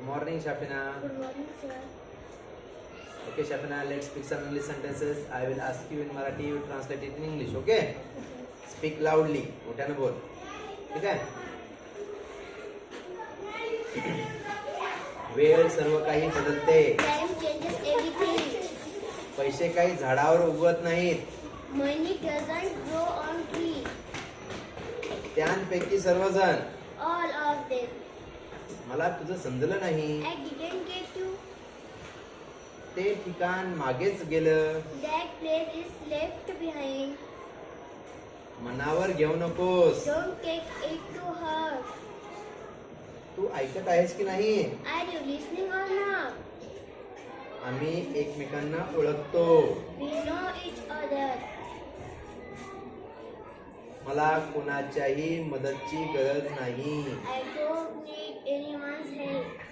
morning, Shafina. Good morning, sir. Okay, Shafina, let's speak some English sentences. I will ask you in Marathi, you translate it in English, okay? Speak loudly. मोठ्यानं बोल. ठीक आहे? वेळ सर्व काही बदलते. Time changes everything. पैसे काही झाडावर उगवत नाहीत. Money doesn't grow on tree. त्यांपैकी सर्वजण. All of them. मला तुझं समजलं नाही. I didn't get you. ते ठिकाण मागेच गेलं. That place is left behind. मनावर घेऊ नकोस. Don't take it to heart. तू ऐकत आहेस की नाही? Are you listening or not? आम्ही एकमेकांना ओळखतो. We know each other. मला कोणाच्याही मदतची गरज नाही. I don't need anyone's help.